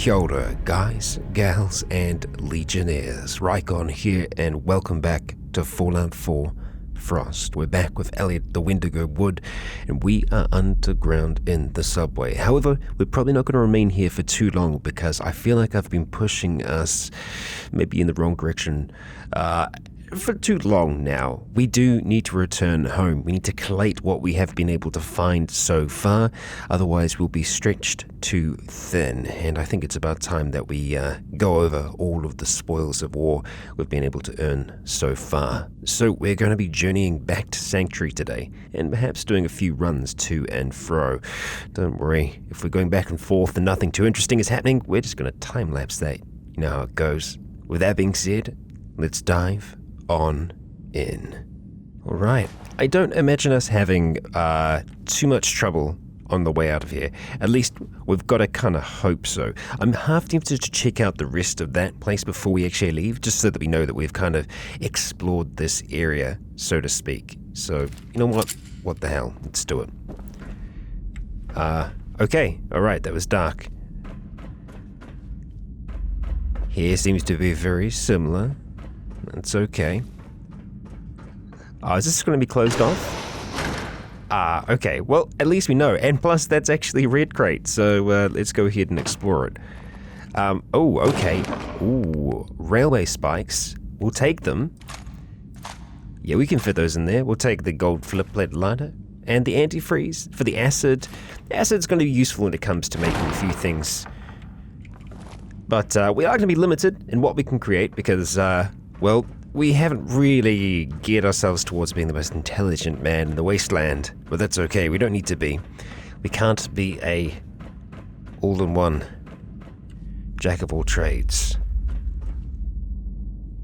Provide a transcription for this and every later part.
Kia ora, guys, gals, and legionnaires. Rycon here, and welcome back to Fallout 4 Frost. We're back with Elliot, the Wendigo Wood, and we are underground in the subway. However, we're probably not going to remain here for too long because I feel like I've been pushing us maybe in the wrong direction for too long now. We do need to return home. We need to collate what we have been able to find so far, otherwise we'll be stretched too thin, and I think it's about time that we go over all of the spoils of war we've been able to earn so far. So we're going to be journeying back to Sanctuary today, and perhaps doing a few runs to and fro. Don't worry, if we're going back and forth and nothing too interesting is happening, we're just going to time-lapse that. You know how it goes. With that being said, let's dive on in. Alright, I don't imagine us having too much trouble on the way out of here. At least we've got to kind of hope so. I'm half tempted to check out the rest of that place before we actually leave, just so that we know that we've kind of explored this area, so to speak. So, you know what? What the hell? Let's do it. Okay, alright, that was dark. Here seems to be very similar. That's okay. Is this going to be closed off? Okay. Well, at least we know. And plus, that's actually a red crate, so let's go ahead and explore it. Oh, okay. Ooh, railway spikes. We'll take them. Yeah, we can fit those in there. We'll take the gold flip plate lighter and the antifreeze for the acid. Acid's going to be useful when it comes to making a few things. But we are going to be limited in what we can create because, well, we haven't really geared ourselves towards being the most intelligent man in the Wasteland, but that's okay, we don't need to be. We can't be a all-in-one jack of all trades.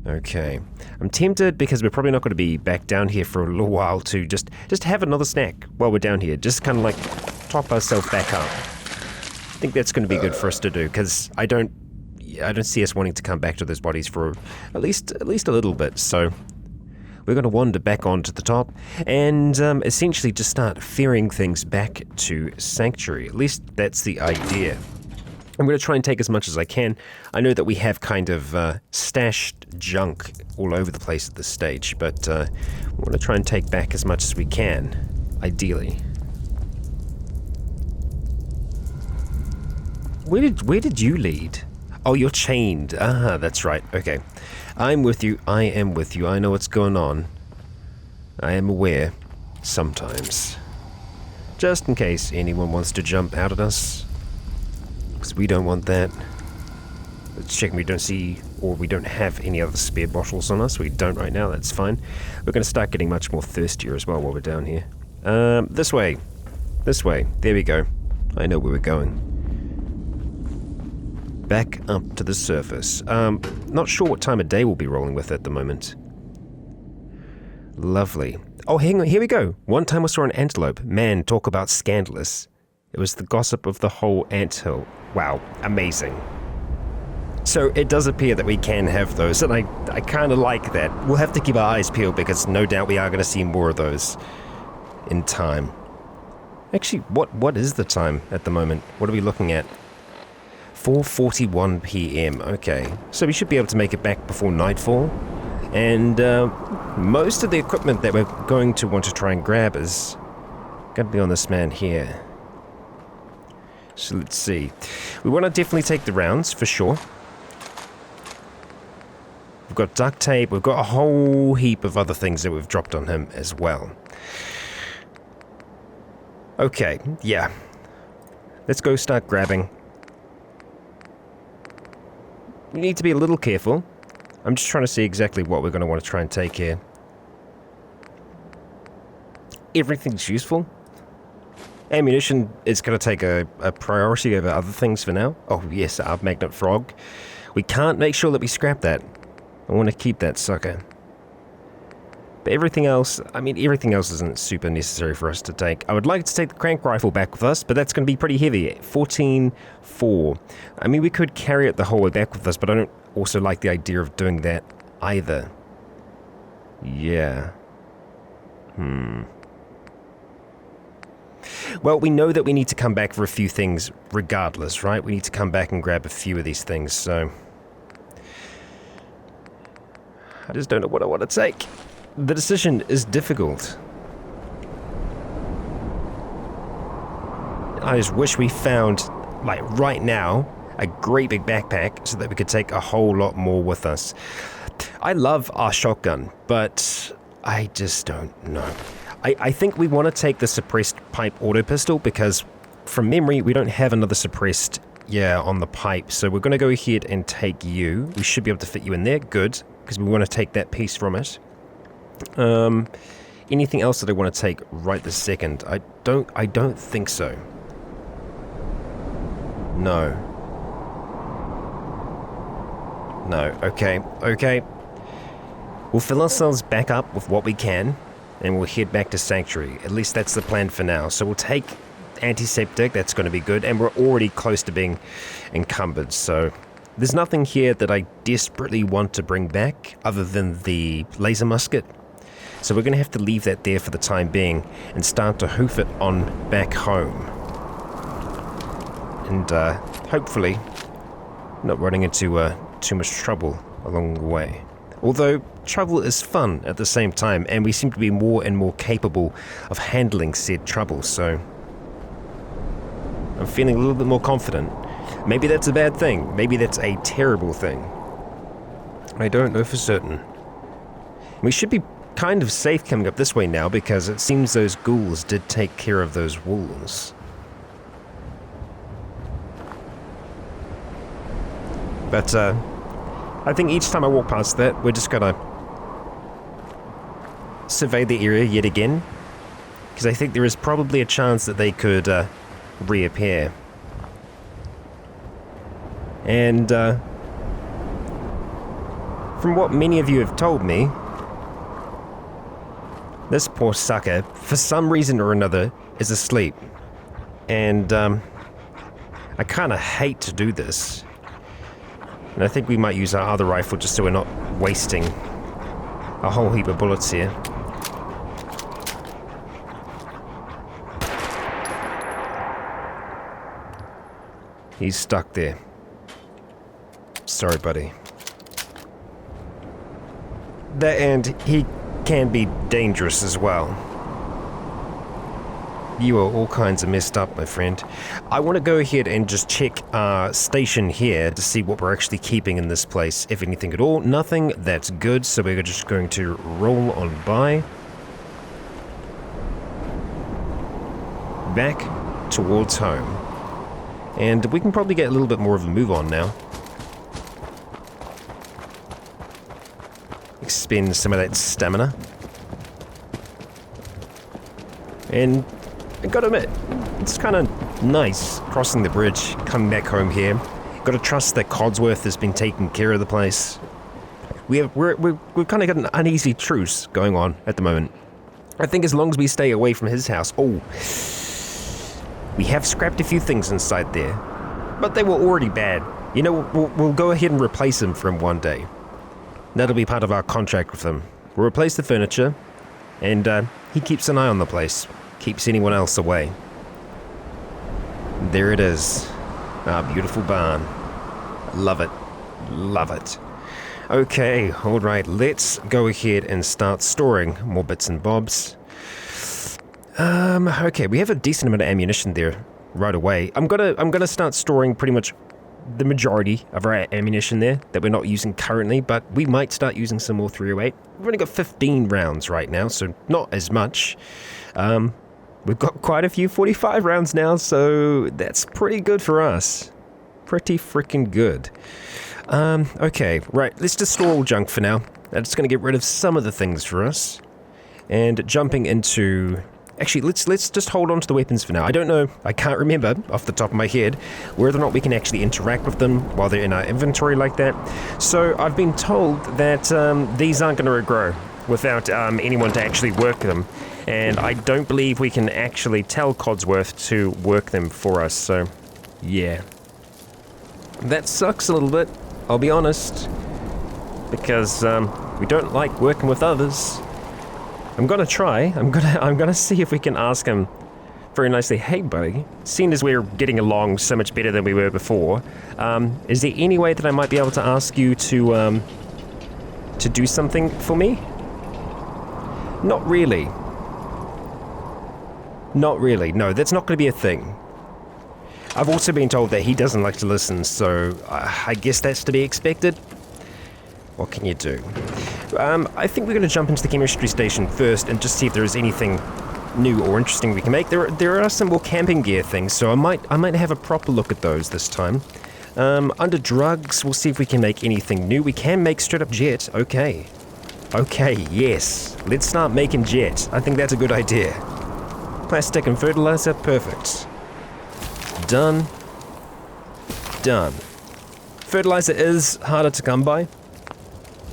Okay, I'm tempted because we're probably not going to be back down here for a little while to just have another snack while we're down here, just kind of like top ourselves back up. I think that's going to be good for us to do because I don't see us wanting to come back to those bodies for at least a little bit, so we're going to wander back onto the top and essentially just start ferrying things back to Sanctuary. At least that's the idea. I'm going to try and take as much as I can. I know that we have kind of stashed junk all over the place at this stage, but we want to try and take back as much as we can, ideally. Where did you lead? Oh, you're chained. Ah, that's right. Okay. I'm with you. I am with you. I know what's going on. I am aware. Sometimes. Just in case anyone wants to jump out at us. Because we don't want that. Let's check we don't see, or we don't have any other spare bottles on us. We don't right now. That's fine. We're going to start getting much more thirstier as well while we're down here. This way. This way. There we go. I know where we're going. Back up to the surface. Not sure what time of day we'll be rolling with at the moment. Lovely. Oh, hang on, here we go. One time I saw an antelope. Man, talk about scandalous. It was the gossip of the whole anthill. Wow, amazing. So it does appear that we can have those, and I kind of like that. We'll have to keep our eyes peeled because no doubt we are going to see more of those in time. Actually, what is the time at the moment? What are we looking at? 4:41 p.m. Okay, so we should be able to make it back before nightfall. And most of the equipment that we're going to want to try and grab is going to be on this man here. So let's see. We want to definitely take the rounds, for sure. We've got duct tape. We've got a whole heap of other things that we've dropped on him as well. Okay, yeah. Let's go start grabbing. We need to be a little careful. I'm just trying to see exactly what we're going to want to try and take here. Everything's useful. Ammunition is going to take a priority over other things for now. Oh yes, our magnet frog. We can't make sure that we scrap that. I want to keep that sucker. But everything else, everything else isn't super necessary for us to take. I would like to take the crank rifle back with us, but that's going to be pretty heavy. 14.4. We could carry it the whole way back with us, but I don't also like the idea of doing that either. Yeah. Well, we know that we need to come back for a few things regardless, right? We need to come back and grab a few of these things, so... I just don't know what I want to take. The decision is difficult. I just wish we found, like right now, a great big backpack so that we could take a whole lot more with us. I love our shotgun, but I just don't know. I think we want to take the suppressed pipe auto pistol because from memory we don't have another suppressed on the pipe, so we're going to go ahead and take you. We should be able to fit you in there, good, because we want to take that piece from it. Anything else that I want to take right this second? I don't think so. No. Okay. We'll fill ourselves back up with what we can, and we'll head back to Sanctuary. At least that's the plan for now. So we'll take antiseptic, that's going to be good, and we're already close to being encumbered, so there's nothing here that I desperately want to bring back other than the laser musket. So we're going to have to leave that there for the time being and start to hoof it on back home. And hopefully not running into too much trouble along the way. Although trouble is fun at the same time, and we seem to be more and more capable of handling said trouble, so I'm feeling a little bit more confident. Maybe that's a bad thing, maybe that's a terrible thing. I don't know for certain. We should be kind of safe coming up this way now because it seems those ghouls did take care of those wolves. But I think each time I walk past that, we're just gonna survey the area yet again, because I think there is probably a chance that they could reappear. And from what many of you have told me, this poor sucker, for some reason or another, is asleep. And I kind of hate to do this. And I think we might use our other rifle just so we're not wasting a whole heap of bullets here. He's stuck there. Sorry, buddy. And he can be dangerous as well. You are all kinds of messed up, my friend. I want to go ahead and just check our station here to see what we're actually keeping in this place, if anything at all. Nothing, that's good, so we're just going to roll on by. Back towards home. And we can probably get a little bit more of a move on now. Expend some of that stamina. And I gotta admit, it's kind of nice crossing the bridge, coming back home here. Gotta trust that Codsworth has been taking care of the place. We've kind of got an uneasy truce going on at the moment. I think as long as we stay away from his house. Oh, we have scrapped a few things inside there, but they were already bad. You know, we'll go ahead and replace them for him one day. That'll be part of our contract with him. We'll replace the furniture, and he keeps an eye on the place. Keeps anyone else away. There it is. Our beautiful barn. Love it. Love it. Okay, alright, let's go ahead and start storing more bits and bobs. Okay, we have a decent amount of ammunition there right away. I'm gonna start storing pretty much the majority of our ammunition there that we're not using currently, but we might start using some more 308. We've only got 15 rounds right now, so not as much. We've got quite a few 45 rounds now, so that's pretty good for us. Pretty freaking good. Okay, right, let's just store all junk for now. That's going to get rid of some of the things for us. And jumping into... Actually, let's just hold on to the weapons for now. I don't know, I can't remember off the top of my head whether or not we can actually interact with them while they're in our inventory like that. So I've been told that these aren't going to regrow without anyone to actually work them. And I don't believe we can actually tell Codsworth to work them for us, so yeah. That sucks a little bit, I'll be honest, because we don't like working with others. I'm gonna try. I'm gonna see if we can ask him very nicely. Hey, buddy. Seeing as we're getting along so much better than we were before, is there any way that I might be able to ask you to do something for me? Not really. Not really. No, that's not going to be a thing. I've also been told that he doesn't like to listen, so I guess that's to be expected. What can you do? I think we're going to jump into the chemistry station first and just see if there is anything new or interesting we can make. There are some more camping gear things, so I might have a proper look at those this time. Under drugs, we'll see if we can make anything new. We can make straight up jet. Okay. Okay, yes. Let's start making jet. I think that's a good idea. Plastic and fertilizer, perfect. Done. Done. Fertilizer is harder to come by.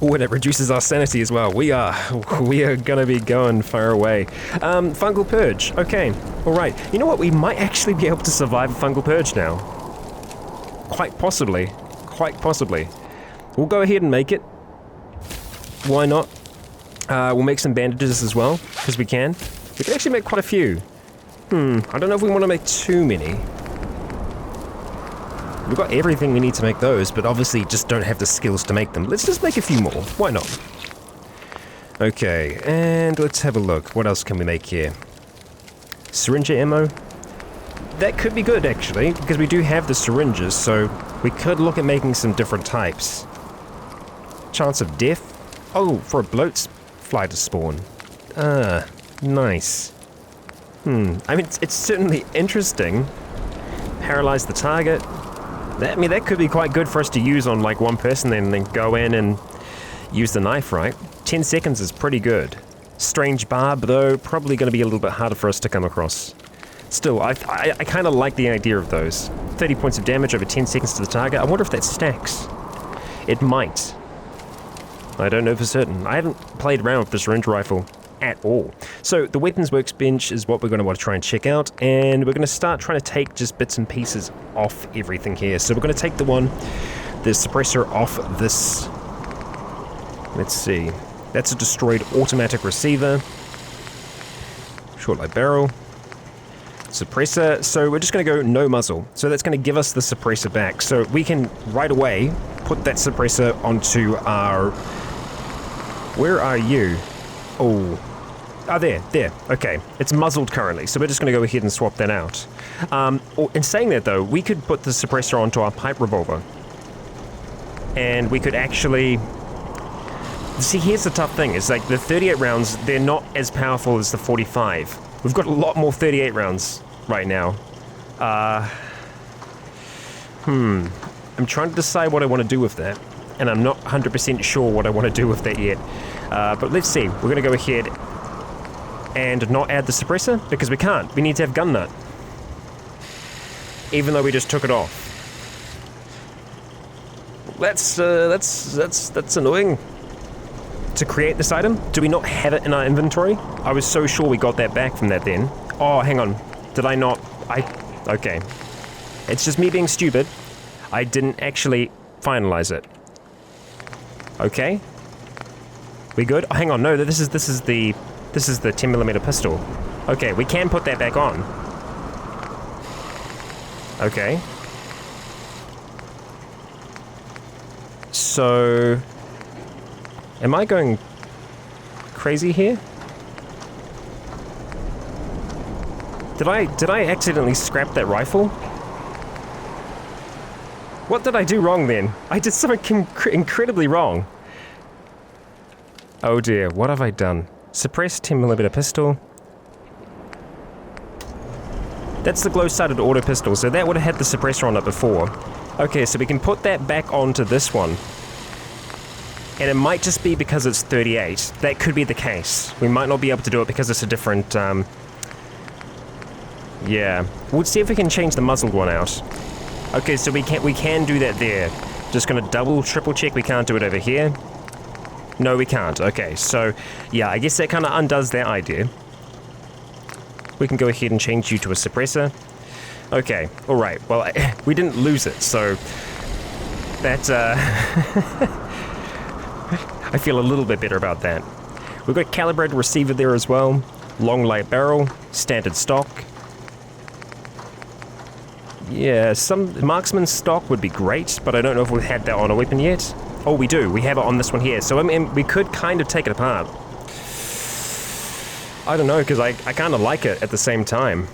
Oh, and it reduces our sanity as well. We are gonna be going far away. Fungal purge. Okay, all right. You know what? We might actually be able to survive a fungal purge now. Quite possibly. Quite possibly. We'll go ahead and make it. Why not? We'll make some bandages as well, because we can. We can actually make quite a few. I don't know if we want to make too many. We've got everything we need to make those, but obviously just don't have the skills to make them. Let's just make a few more. Why not? Okay, and let's have a look. What else can we make here? Syringe ammo? That could be good, actually, because we do have the syringes, so we could look at making some different types. Chance of death? Oh, for a bloat fly to spawn. Ah, nice. I mean, it's certainly interesting. Paralyze the target. That could be quite good for us to use on like one person and then go in and use the knife, right? 10 seconds is pretty good. Strange barb, though, probably going to be a little bit harder for us to come across. Still, I kind of like the idea of those. 30 points of damage over 10 seconds to the target. I wonder if that stacks. It might. I don't know for certain. I haven't played around with the syringe rifle at all. So the weapons workbench is what we're going to want to try and check out, and we're going to start trying to take just bits and pieces off everything here. So we're going to take the suppressor off this. Let's see. That's a destroyed automatic receiver. Short light barrel. Suppressor. So we're just going to go no muzzle. So that's going to give us the suppressor back. So we can right away put that suppressor onto our... Where are you? Oh, there. Okay, it's muzzled currently, so we're just going to go ahead and swap that out. In saying that, though, we could put the suppressor onto our pipe revolver. And we could actually... See, here's the tough thing. It's like the 38 rounds, they're not as powerful as the 45. We've got a lot more 38 rounds right now. I'm trying to decide what I want to do with that. And I'm not 100% sure what I want to do with that yet. But let's see. We're going to go ahead and not add the suppressor, because we can't. We need to have gun nut. Even though we just took it off. That's annoying. To create this item, do we not have it in our inventory? I was so sure we got that back from that then. Oh, hang on. Did I not? Okay. It's just me being stupid. I didn't actually finalize it. Okay. We good? Oh, hang on, no, this is the 10mm pistol. Okay, we can put that back on. Okay. So, am I going crazy here? Did I accidentally scrap that rifle? What did I do wrong then? I did something incredibly wrong. Oh dear, what have I done? Suppress 10mm pistol. That's the glow-sighted auto pistol, so that would have had the suppressor on it before. Okay, so we can put that back onto this one. And it might just be because it's 38. That could be the case. We might not be able to do it because it's a different, yeah. We'll see if we can change the muzzled one out. Okay, so we can do that there. Just gonna double, triple check we can't do it over here. No, we can't. Okay, so, yeah, I guess that kind of undoes that idea. We can go ahead and change you to a suppressor. Okay, alright. Well, we didn't lose it, so... That, I feel a little bit better about that. We've got calibrated receiver there as well. Long light barrel. Standard stock. Yeah, some marksman stock would be great, but I don't know if we've had that on a weapon yet. Oh, we do. We have it on this one here. So, I mean, we could kind of take it apart. I don't know, because I kind of like it at the same time.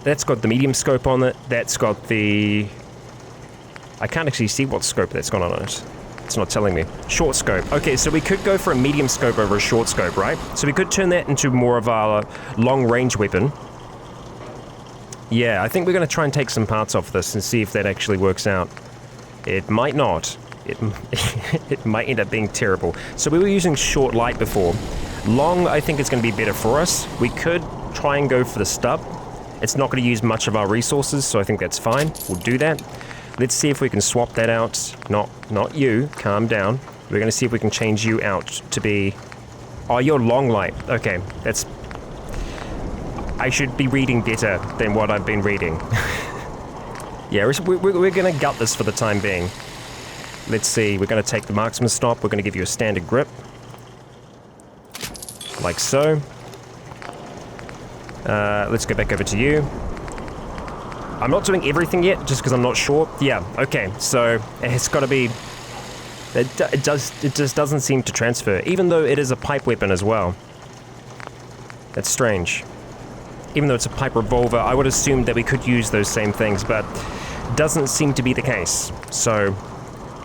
That's got the medium scope on it. That's got the... I can't actually see what scope that's got on it. It's not telling me. Short scope. Okay, so we could go for a medium scope over a short scope, right? So we could turn that into more of a long-range weapon. Yeah, I think we're going to try and take some parts off this and see if that actually works out. It might not. It might end up being terrible. So we were using short light before. Long, I think, is going to be better for us. We could try and go for the stub. It's not going to use much of our resources, so I think that's fine. We'll do that. Let's see if we can swap that out. Not you. Calm down. We're going to see if we can change you out to be... Oh, you're long light. Okay, that's... I should be reading better than what I've been reading. Yeah, we're going to gut this for the time being. Let's see. We're going to take the marksman stop. We're going to give you a standard grip. Like so. Let's go back over to you. I'm not doing everything yet, just because I'm not sure. Yeah, okay, so it's got to be... It just doesn't seem to transfer, even though it is a pipe weapon as well. That's strange. Even though it's a pipe revolver, I would assume that we could use those same things, but doesn't seem to be the case. So,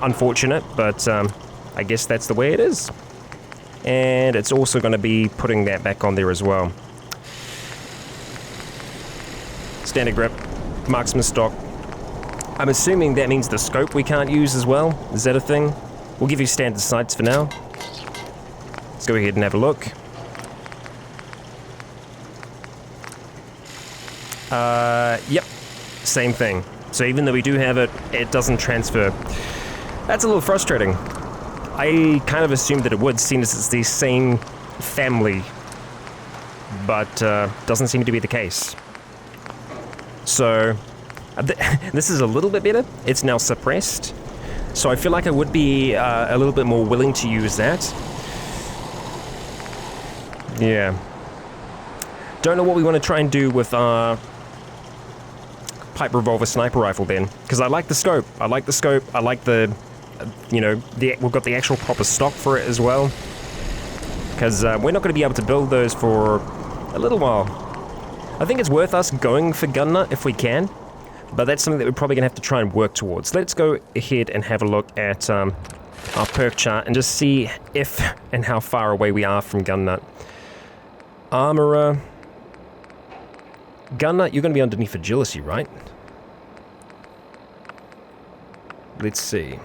unfortunate, but I guess that's the way it is. And it's also going to be putting that back on there as well. Standard grip. Marksman stock. I'm assuming that means the scope we can't use as well. Is that a thing? We'll give you standard sights for now. Let's go ahead and have a look. Yep. Same thing. So even though we do have it, it doesn't transfer. That's a little frustrating. I kind of assumed that it would, seeing as it's the same family. But doesn't seem to be the case. So, this is a little bit better. It's now suppressed. So I feel like I would be a little bit more willing to use that. Yeah. Don't know what we want to try and do with our pipe revolver sniper rifle then. Because I like the scope. I like the, you know, we've got the actual proper stock for it as well. Because we're not going to be able to build those for a little while. I think it's worth us going for gun nut if we can, but that's something that we're probably going to have to try and work towards. Let's go ahead and have a look at our perk chart and just see if and how far away we are from gun nut. Armorer. Gun nut, you're going to be underneath agility, right? Let's see.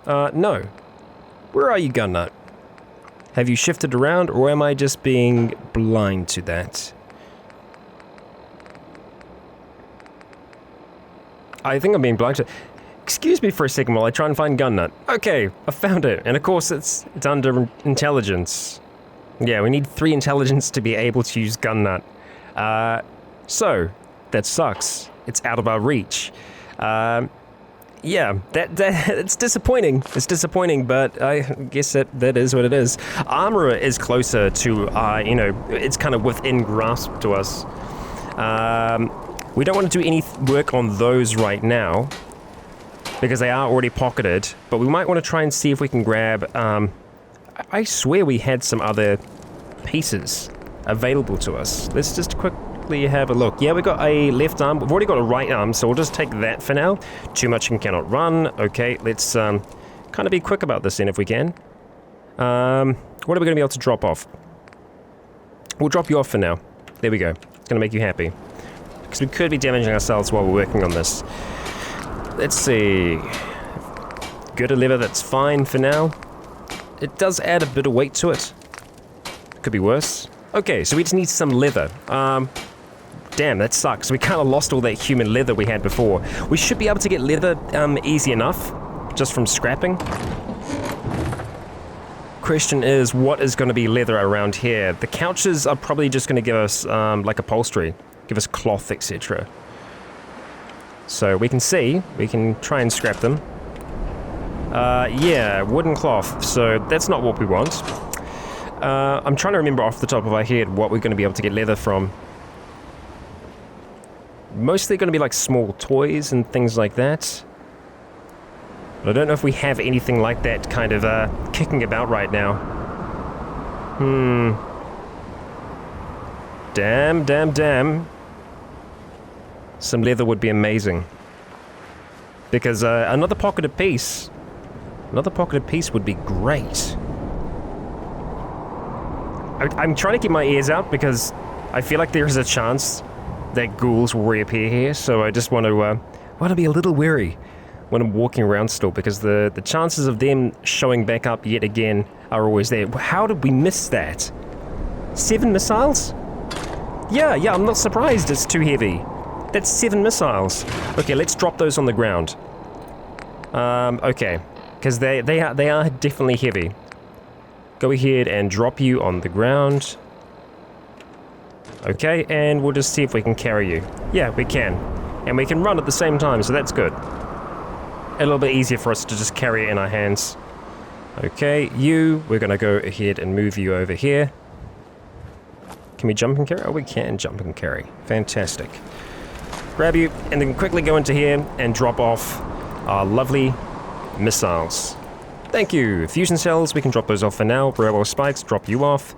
No. Where are you, gun nut? Have you shifted around, or am I just being blind to that? I think I'm being blind to... Excuse me for a second while I try and find gun nut. Okay, I found it. And of course it's under intelligence. Yeah, we need 3 intelligence to be able to use gun nut. So, that sucks. It's out of our reach. Yeah, it's disappointing. It's disappointing, but I guess that is what it is. Armorer is closer to, you know, it's kind of within grasp to us. We don't want to do any work on those right now, because they are already pocketed, but we might want to try and see if we can grab, I swear we had some other pieces available to us. Let's just quickly have a look. Yeah, we got a left arm. We've already got a right arm, so we'll just take that for now. Too much and cannot run. Okay, let's kind of be quick about this then if we can. What are we going to be able to drop off? We'll drop you off for now. There we go. It's going to make you happy. Because we could be damaging ourselves while we're working on this. Let's see. Good lever, that's fine for now. It does add a bit of weight to it. Could be worse. Okay, so we just need some leather. Damn, that sucks. We kind of lost all that human leather we had before. We should be able to get leather easy enough, just from scrapping. Question is, what is going to be leather around here? The couches are probably just going to give us, like upholstery. Give us cloth, etc. So we can see, we can try and scrap them. Yeah, wooden cloth, so that's not what we want. I'm trying to remember off the top of my head what we're going to be able to get leather from. mostly going to be like small toys and things like that. But I don't know if we have anything like that kind of kicking about right now. Damn. Some leather would be amazing. Because another pocketed piece would be great. I'm trying to keep my ears out because I feel like there is a chance that ghouls will reappear here, so I just want to be a little wary when I'm walking around still, because the chances of them showing back up yet again are always there. How did we miss that? 7 missiles? Yeah, I'm not surprised it's too heavy. That's 7 missiles. Okay, let's drop those on the ground. Okay, because they are definitely heavy. Go ahead and drop you on the ground. Okay, and we'll just see if we can carry you. Yeah, we can. And we can run at the same time, so that's good. A little bit easier for us to just carry it in our hands. Okay, we're gonna go ahead and move you over here. Can we jump and carry? Oh, we can jump and carry. Fantastic. Grab you, and then quickly go into here and drop off our lovely missiles. Thank you. Fusion cells, we can drop those off for now. Railway spikes, drop you off.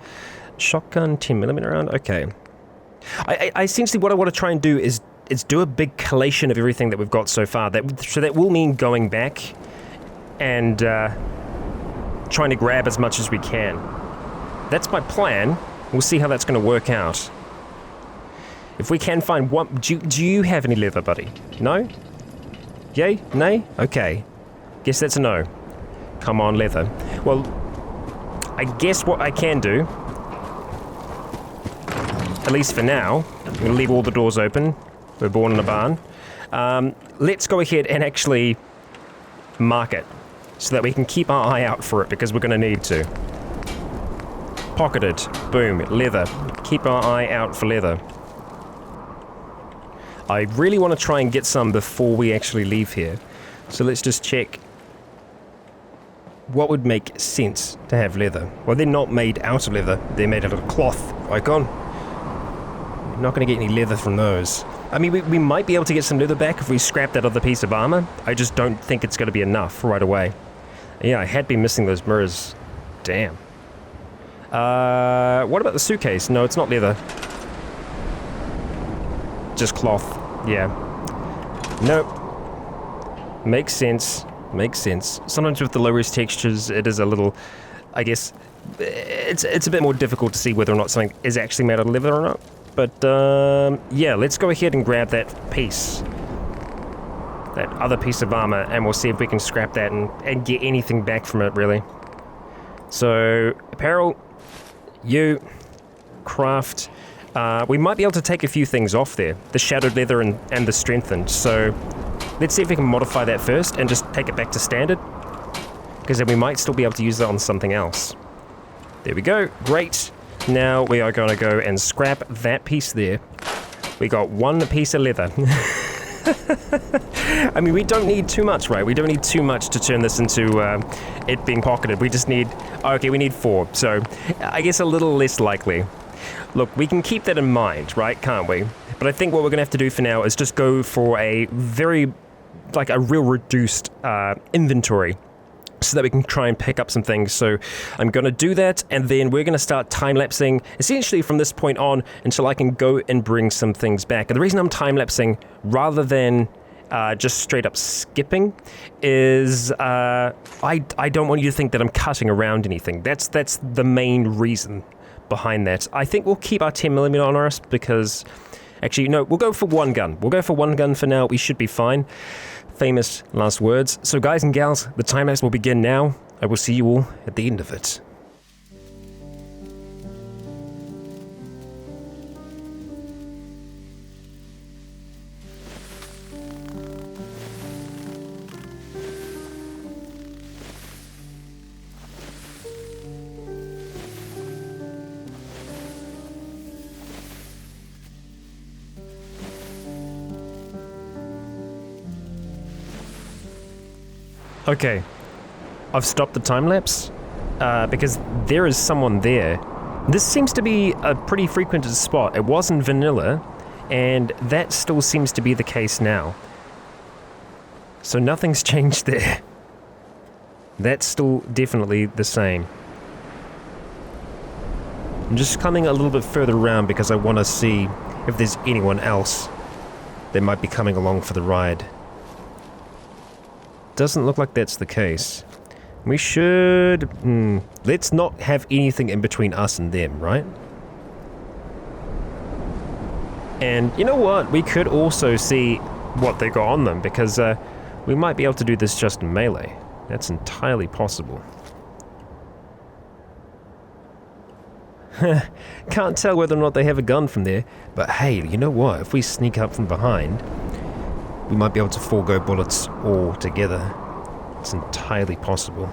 Shotgun, 10mm round, okay. I essentially what I want to try and do is do a big collation of everything that we've got so far. So that will mean going back and trying to grab as much as we can. That's my plan. We'll see how that's going to work out. If we can find one... Do you have any leather, buddy? No? Yay? Nay? Okay. Guess that's a no. Come on, leather. Well, I guess what I can do, at least for now, I'm going to leave all the doors open. We're born in a barn. Let's go ahead and actually mark it so that we can keep our eye out for it, because we're going to need to. Pocketed. Boom. Leather. Keep our eye out for leather. I really want to try and get some before we actually leave here. So let's just check what would make sense to have leather. Well, they're not made out of leather. They're made out of cloth. Rycon. We're not going to get any leather from those. I mean, we might be able to get some leather back if we scrap that other piece of armor. I just don't think it's going to be enough right away. Yeah, I had been missing those mirrors. Damn. What about the suitcase? No, it's not leather. Just cloth. Yeah. Nope. Makes sense. Makes sense. Sometimes with the low-res textures, it is a little... I guess... It's a bit more difficult to see whether or not something is actually made out of leather or not. But, yeah, let's go ahead and grab that piece. That other piece of armor, and we'll see if we can scrap that and get anything back from it, really. So, apparel, craft. We might be able to take a few things off there. The shadowed leather and the strengthened. So, let's see if we can modify that first and just take it back to standard. Because then we might still be able to use that on something else. There we go. Great. Now we are going to go and scrap that piece there. We got one piece of leather. I mean, we don't need too much, right? We don't need too much to turn this into it being pocketed. We just need... Okay, we need 4. So, I guess a little less likely. Look, we can keep that in mind, right? Can't we? But I think what we're going to have to do for now is just go for a very... like a real reduced inventory, so that we can try and pick up some things. So I'm going to do that, and then we're going to start time-lapsing essentially from this point on until I can go and bring some things back. And the reason I'm time-lapsing rather than just straight up skipping is I don't want you to think that I'm cutting around anything. That's the main reason behind that. I think we'll keep our 10mm on us because... Actually, no, we'll go for one gun. We'll go for one gun for now. We should be fine. Famous last words. So guys and gals, the time lapse will begin now. I will see you all at the end of it. Okay, I've stopped the time-lapse because there is someone there. This seems to be a pretty frequented spot. It was in vanilla. and that still seems to be the case now. So nothing's changed there. That's still definitely the same. I'm just coming a little bit further around because I want to see if there's anyone else that might be coming along for the ride. Doesn't look like that's the case. We should... let's not have anything in between us and them, right? And you know what? We could also see what they got on them, because we might be able to do this just in melee. That's entirely possible. Can't tell whether or not they have a gun from there, but hey, you know what? If we sneak up from behind, we might be able to forego bullets altogether. It's entirely possible.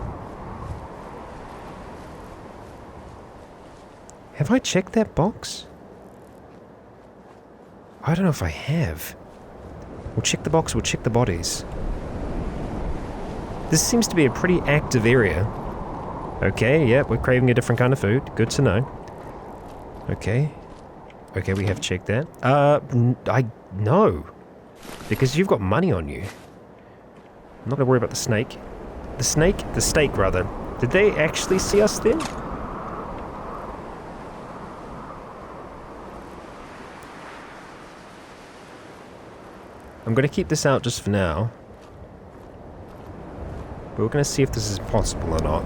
Have I checked that box? I don't know if I have. We'll check the box, we'll check the bodies. This seems to be a pretty active area. Okay, yeah, we're craving a different kind of food. Good to know. Okay. Okay, we have checked that. No. Because you've got money on you. I'm not gonna worry about the snake. The snake? The steak, rather. Did they actually see us then? I'm gonna keep this out just for now. But we're gonna see if this is possible or not.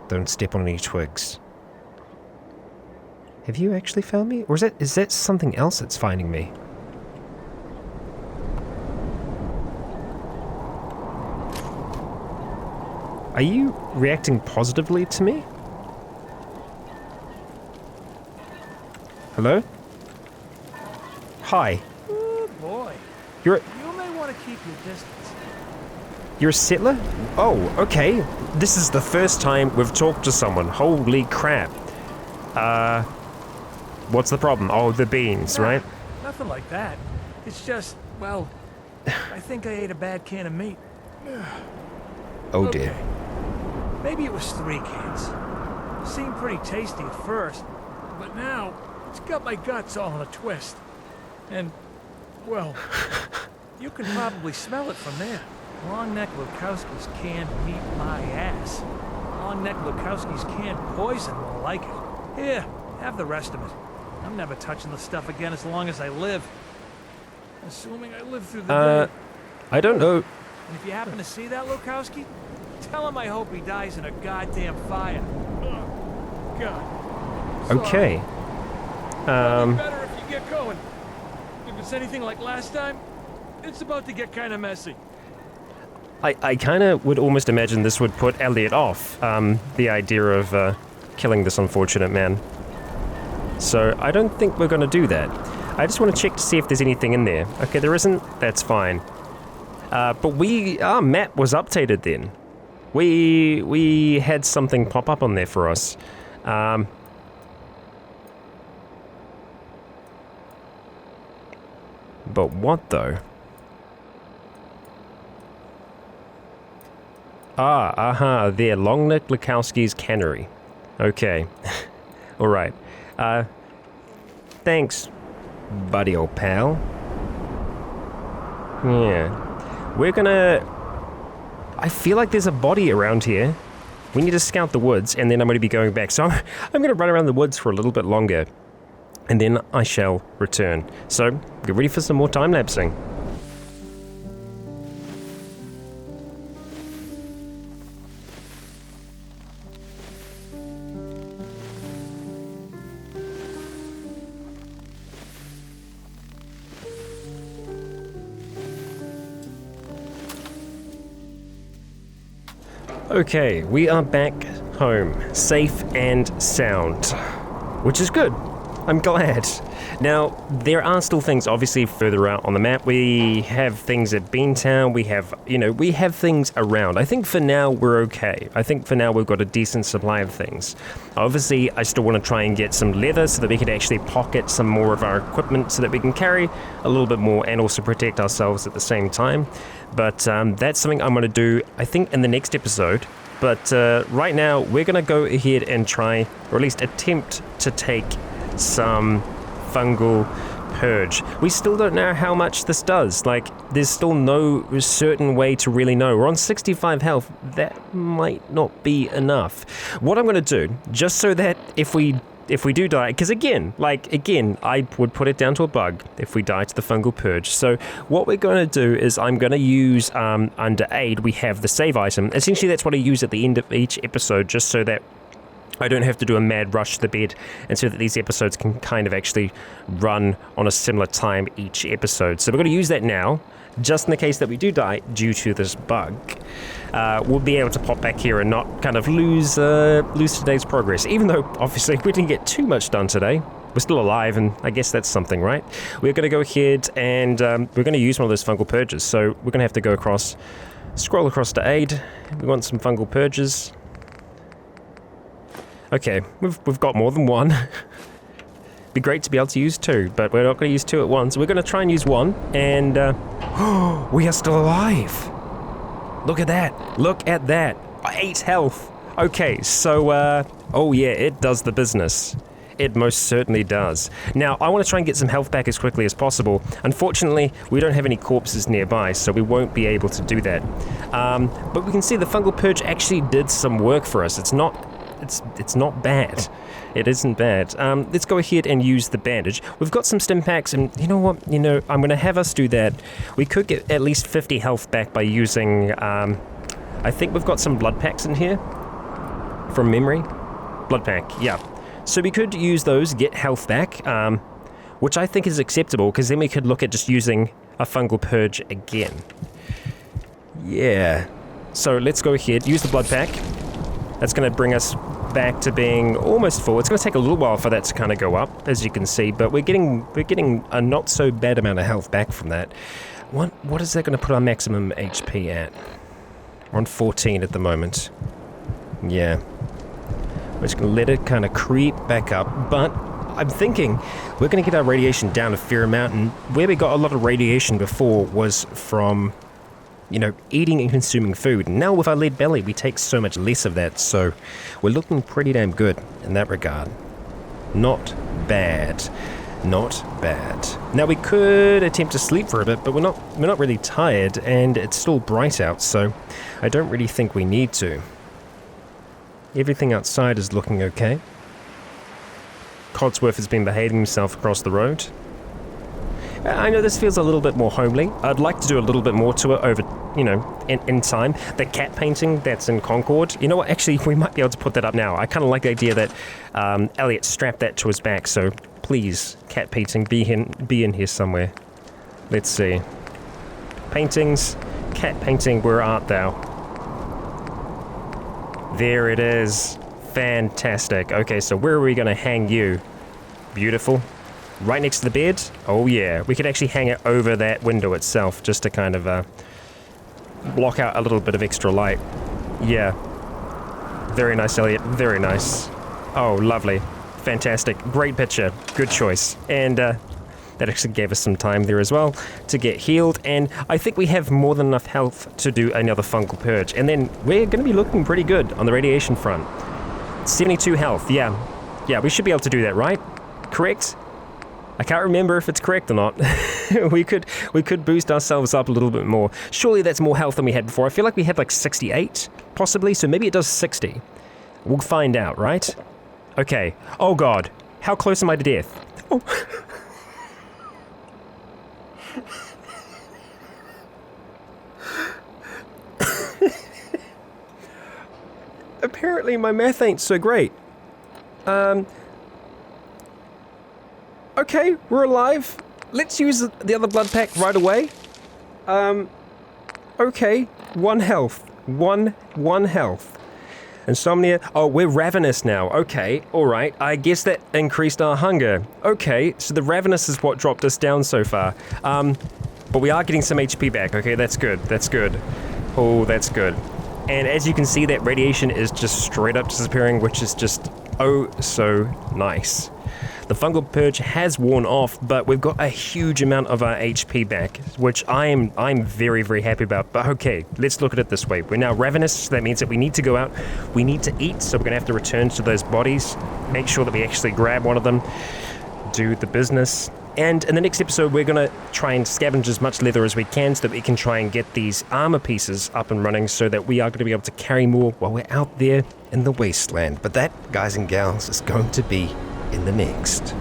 Don't step on any twigs. Have you actually found me? Or is that something else that's finding me? Are you reacting positively to me? Hello? Hi. Oh boy. You may want to keep your distance. You're a settler? Oh, okay. This is the first time we've talked to someone. Holy crap. What's the problem? Oh, the beans, right? Nothing like that. It's just, well, I think I ate a bad can of meat. Oh dear. Maybe it was 3 cans. Seemed pretty tasty at first, but now it's got my guts all in a twist. And, well, you can probably smell it from there. Long-neck Lukowski's canned meat my ass. Long-neck Lukowski's canned poison will like it. Here, have the rest of it. I'm never touching the stuff again as long as I live. Assuming I live through the day. I don't know. And if you happen to see that Lukowski, tell him I hope he dies in a goddamn fire. Oh, God. Sorry. Okay. It'll be better if you get going. If it's anything like last time, it's about to get kind of messy. I kind of would almost imagine this would put Elliot off, the idea of killing this unfortunate man. So I don't think we're going to do that. I just want to check to see if there's anything in there. Okay, there isn't. That's fine. But our map was updated then. We had something pop up on there for us. But what though? There, Long-neck Lukowski's cannery. Okay. Alright. Thanks, buddy old pal. Yeah. We're gonna... I feel like there's a body around here. We need to scout the woods, and then I'm going to be going back. So I'm going to run around the woods for a little bit longer, and then I shall return. So, get ready for some more time-lapsing. Okay, we are back home, safe and sound, which is good. I'm glad. Now, there are still things obviously further out on the map. We have things at Beantown, we have things around. I think for now we're okay. I think for now we've got a decent supply of things. Obviously, I still want to try and get some leather so that we can actually pocket some more of our equipment so that we can carry a little bit more and also protect ourselves at the same time. But that's something I'm going to do, I think, in the next episode. But right now, we're going to go ahead and try, or at least attempt to take some fungal purge. We still don't know how much this does. Like, there's still no certain way to really know. We're on 65 health. That might not be enough. What I'm going to do, just so that if we do die, because again, I would put it down to a bug if we die to the fungal purge. So what we're going to do is I'm going to use, under aid, we have the save item. Essentially, that's what I use at the end of each episode, just so that I don't have to do a mad rush to the bed, and so that these episodes can kind of actually run on a similar time each episode. So we're going to use that now, just in the case that we do die due to this bug. We'll be able to pop back here and not kind of lose today's progress, even though obviously we didn't get too much done today. We're still alive, and I guess that's something, right? We're going to go ahead and we're going to use one of those fungal purges. So we're going to have to go across, scroll across to aid. We want some fungal purges. Okay, we've got more than one. Be great to be able to use two, but we're not going to use two at once. We're going to try and use one, and we are still alive. Look at that. Look at that. 8 health. Okay, so, oh yeah, it does the business. It most certainly does. Now, I want to try and get some health back as quickly as possible. Unfortunately, we don't have any corpses nearby, so we won't be able to do that. But we can see the fungal purge actually did some work for us. It's not bad. It isn't bad. Let's go ahead and use the bandage. We've got some stim packs, and you know what? I'm going to have us do that. We could get at least 50 health back by using, I think we've got some blood packs in here, from memory. Blood pack, yeah. So we could use those, get health back, which I think is acceptable, because then we could look at just using a fungal purge again. Yeah. So let's go ahead, use the blood pack. That's going to bring us back to being almost full. It's going to take a little while for that to kind of go up, as you can see, but we're getting a not so bad amount of health back from that. What is that going to put our maximum HP at? We're on 14 at the moment. Yeah. We're just going to let it kind of creep back up, but I'm thinking we're going to get our radiation down a fair amount, and where we got a lot of radiation before was from, eating and consuming food. And now with our lead belly, we take so much less of that, so we're looking pretty damn good in that regard. Not bad. Not bad. Now we could attempt to sleep for a bit, but we're not really tired, and it's still bright out, so I don't really think we need to. Everything outside is looking okay. Codsworth has been behaving himself across the road. I know this feels a little bit more homely. I'd like to do a little bit more to it over, in time. The cat painting that's in Concord, you know what, actually, we might be able to put that up now. I kind of like the idea that Elliot strapped that to his back, so please, cat painting, be in here somewhere. Let's see. Paintings, cat painting, where art thou? There it is. Fantastic. Okay, so where are we going to hang you? Beautiful. Right next to the bed? Oh yeah. We could actually hang it over that window itself just to kind of block out a little bit of extra light. Yeah. Very nice, Elliot. Very nice. Oh, lovely. Fantastic. Great picture. Good choice. And that actually gave us some time there as well to get healed, and I think we have more than enough health to do another fungal purge, and then we're going to be looking pretty good on the radiation front. 72 health, yeah, we should be able to do that, right? Correct? I can't remember if it's correct or not. we could boost ourselves up a little bit more. Surely that's more health than we had before. I feel like we had like 68, possibly, so maybe it does 60. We'll find out, right? Okay. Oh god, how close am I to death? Oh. Apparently my math ain't so great. Okay, we're alive. Let's use the other blood pack right away. Okay, 1 health. One health. Insomnia. Oh, we're ravenous now. Okay, alright. I guess that increased our hunger. Okay, so the ravenous is what dropped us down so far. But we are getting some HP back. Okay, that's good. That's good. Oh, that's good. And as you can see, that radiation is just straight up disappearing, which is just oh so nice. The fungal purge has worn off, but we've got a huge amount of our HP back, which I'm very, very happy about. But okay, let's look at it this way. We're now ravenous, so that means that we need to go out. We need to eat, so we're going to have to return to those bodies, make sure that we actually grab one of them, do the business. And in the next episode, we're going to try and scavenge as much leather as we can so that we can try and get these armor pieces up and running so that we are going to be able to carry more while we're out there in the Wasteland. But that, guys and gals, is going to be in the next.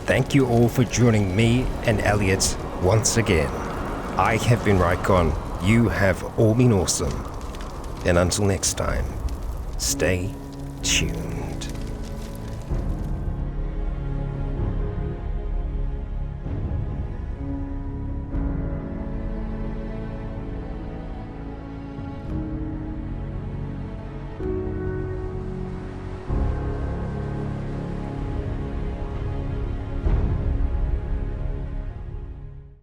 Thank you all for joining me and Elliot once again. I have been Rycon. You have all been awesome. And until next time, stay tuned.